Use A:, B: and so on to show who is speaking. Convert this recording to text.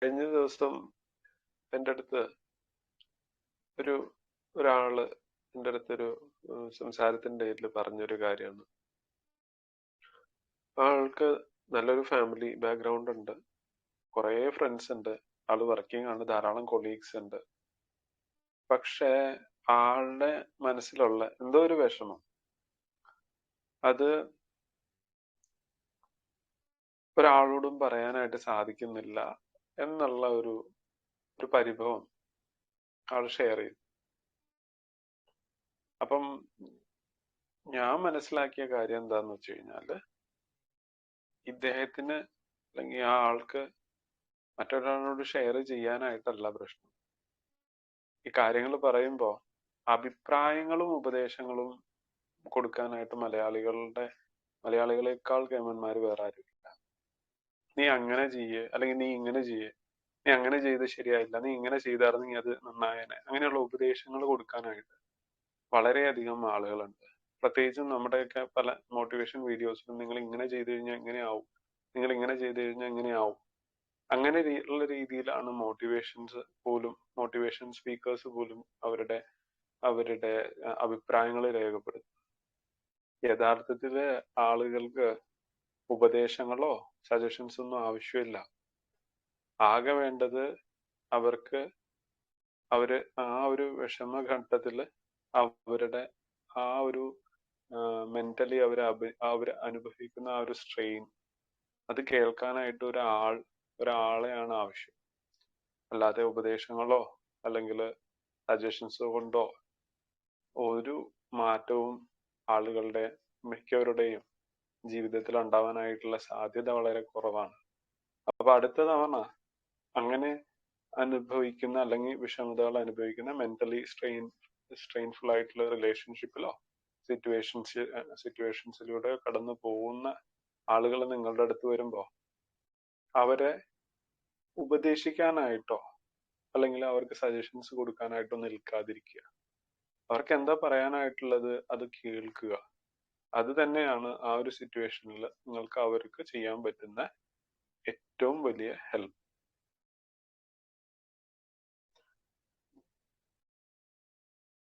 A: കഴിഞ്ഞ ദിവസം എൻ്റെ അടുത്ത് ഒരു ഒരാള് എൻ്റെ അടുത്തൊരു സംസാരത്തിന്റെ പേരിൽ പറഞ്ഞൊരു കാര്യമാണ്. ആൾക്ക് നല്ലൊരു ഫാമിലി ബാക്ക്ഗ്രൗണ്ട് ഉണ്ട്, കുറേ ഫ്രണ്ട്സ് ഉണ്ട്, ആള് വർക്കിംഗ് ആണ്, ധാരാളം കൊളീഗ്സ് ഉണ്ട്. പക്ഷേ ആളുടെ മനസ്സിലുള്ള എന്തോ ഒരു വിഷമം, അത് ഒരാളോടും പറയാനായിട്ട് സാധിക്കുന്നില്ല എന്നുള്ള ഒരു പരിഭവം ആൾ ഷെയർ ചെയ്തു. അപ്പം ഞാൻ മനസ്സിലാക്കിയ കാര്യം എന്താന്ന് വെച്ച് കഴിഞ്ഞാല്, ഇദ്ദേഹത്തിന് അല്ലെങ്കിൽ ആ ആൾക്ക് മറ്റൊരാളോട് ഷെയർ ചെയ്യാനായിട്ടല്ല പ്രശ്നം. ഈ കാര്യങ്ങൾ പറയുമ്പോൾ അഭിപ്രായങ്ങളും ഉപദേശങ്ങളും കൊടുക്കാനായിട്ട് മലയാളികളെക്കാൾ കേമന്മാര് വേറെ ആരുമില്ല. നീ അങ്ങനെ ചെയ്യേ, അല്ലെങ്കിൽ നീ ഇങ്ങനെ ചെയ്യേ, നീ അങ്ങനെ ചെയ്ത് ശരിയായില്ല, നീ ഇങ്ങനെ ചെയ്തായിരുന്നെങ്കിൽ അത് നന്നായേനെ, അങ്ങനെയുള്ള ഉപദേശങ്ങൾ കൊടുക്കാനായിട്ട് വളരെയധികം ആളുകളുണ്ട്. പ്രത്യേകിച്ചും നമ്മുടെയൊക്കെ പല മോട്ടിവേഷൻ വീഡിയോസിലും നിങ്ങൾ ഇങ്ങനെ ചെയ്തു കഴിഞ്ഞാൽ ഇങ്ങനെയാവും, നിങ്ങൾ ഇങ്ങനെ ചെയ്തു കഴിഞ്ഞാൽ ഇങ്ങനെയാവും, അങ്ങനെ ഉള്ള രീതിയിലാണ് മോട്ടിവേഷൻ സ്പീക്കേഴ്സ് പോലും അവരുടെ അഭിപ്രായങ്ങൾ രേഖപ്പെടുത്തുന്നത്. യഥാർത്ഥത്തില് ആളുകൾക്ക് ഉപദേശങ്ങളോ സജഷൻസ് ഒന്നും ആവശ്യമില്ല. ആകെ വേണ്ടത് അവർക്ക് ആ ഒരു വിഷമഘട്ടത്തില് അവരുടെ ആ ഒരു മെന്റലി അവർ അനുഭവിക്കുന്ന ആ ഒരു സ്ട്രെയിൻ, അത് കേൾക്കാനായിട്ട് ഒരാളെയാണ് ആവശ്യം. അല്ലാതെ ഉപദേശങ്ങളോ അല്ലെങ്കിൽ സജഷൻസോ കൊണ്ടോ ഒരു മാറ്റവും മിക്കവരുടെയും ജീവിതത്തിൽ ഉണ്ടാവാനായിട്ടുള്ള സാധ്യത വളരെ കുറവാണ്. അപ്പൊ അടുത്ത തവണ അങ്ങനെ അനുഭവിക്കുന്ന അല്ലെങ്കിൽ വിഷമതകൾ അനുഭവിക്കുന്ന മെന്റലി സ്ട്രെയിൻഫുൾ ആയിട്ടുള്ള റിലേഷൻഷിപ്പിലോ സിറ്റുവേഷൻസിലൂടെ കടന്നു പോകുന്ന ആളുകൾ നിങ്ങളുടെ അടുത്ത് വരുമ്പോ അവരെ ഉപദേശിക്കാനായിട്ടോ അല്ലെങ്കിൽ അവർക്ക് സജഷൻസ് കൊടുക്കാനായിട്ടോ നിൽക്കാതിരിക്കുക. അവർക്ക് എന്താ പറയാനായിട്ടുള്ളത് അത് കേൾക്കുക. അത് തന്നെയാണ് ആ ഒരു സിറ്റുവേഷനിൽ നിങ്ങൾക്ക് അവർക്ക് ചെയ്യാൻ പറ്റുന്ന ഏറ്റവും വലിയ ഹെൽപ്പ്.